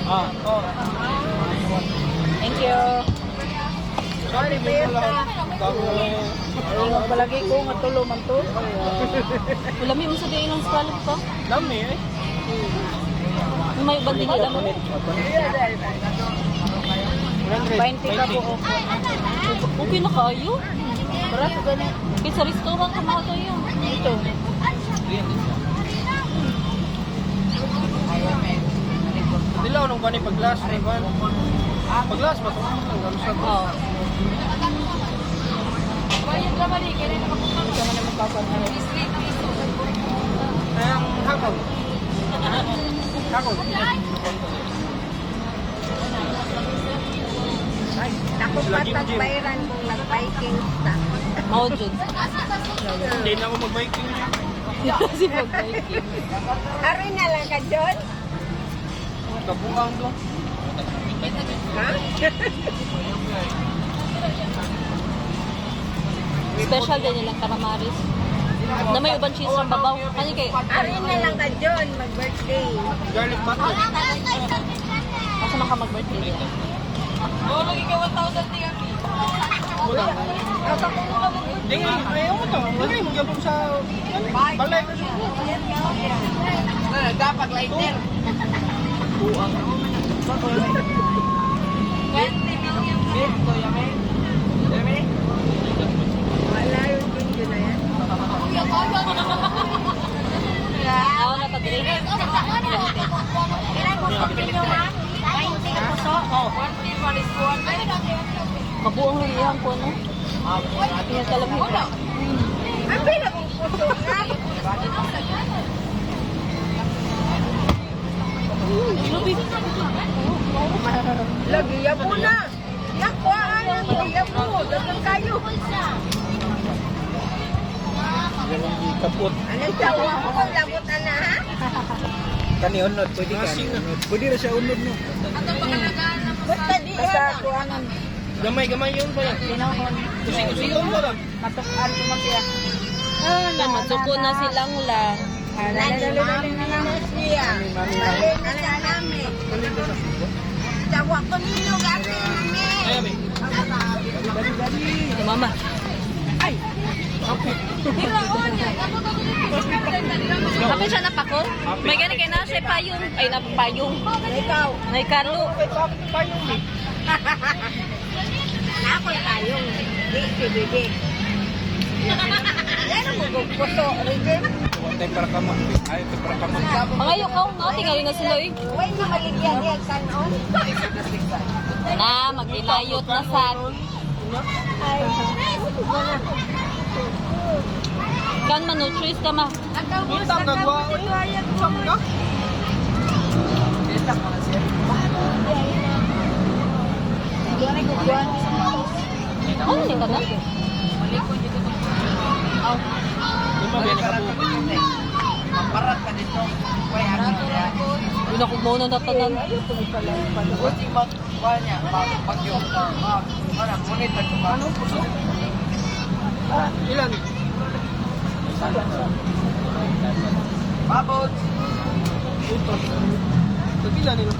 Ah, oh. Thank you. Sorry, may lang. Ingat palagi ko, matulo man to. Wala may usa din ilang scallop pa. Dami eh. May banding alam mo. 20 ka po. Okay na kayo? Para sa ganun. Okay, sa restaurant ka mga kayo. Ito. Dilaw nung gani pag-glass. Pag-glass ba ito? Ang sa ito. Oo. Bayad ka ba rin? Kaya na makapunta naman yung magkakaroon. Ay, ang hakon. Hakon. Ako patagbayran kung nag-biking sa. Mao jud. Hindi na ako mag-biking. Kasi mag-biking. Aroy na lang ka, John. Kabuang to. Ha? Special din nilang calamaris. Na may uban cheese sa babaw. Ano kay? Aroy na lang ka, John. Mag-birthday. Garlic butter. Asa man ka mag-birthday niya? Oh, lagi ka 1,000 niya. Wala. Hindi nga, ayaw mo to. Lagay mo gabong sa balay. Dapat lighter. Buang. Wala yung video na yan. Ako na pag-drink. Kailan mo pagpili nyo, ma'am? 20 ka puso? Oh. Kabuang lang yan po, no? Yung kalamit ka. Ang pila kong puso nga. Lagi, yabo na. Yakuhaan na. Yabo. Dagang kayo. Kaput. Ano siya? Kung labot na na, ha? Kani unod, pwede ka. Pwede na siya unod no. Basta di yan. Gamay-gamay yun pa yan. Kusing-kusing mo lang. Matukan ko na siya. Matsuko na silang lang. Dali na siya. Dali na namin. Tawa ko ninyo gati namin. Ayaw eh. Mama. Kapit siya napakon? May gani kay na siya payong. Ay, napayong. Ikaw. Naikalo. Payong eh. Ako tayong. Di, bibig. Ano mo kung puso, Rigid? Tay para kamo. Ay, tay para kamo. Pangayo ka, no? Tingayo na sila eh. Huwag na maligyan niya kanon. Na, magdinayot na sa... Ay, Kan manutris ka ma. Kita nagwa. Saan ka? Ano din ka na? Di ba biyan ikabu? Parat ka dito. Kaya amin niya. Yun ako muna natanan. Buti mag niya, bagyo. Ano, monitor ko ba? Ano puso? Ilan? Babot. Ito. Ilan nila?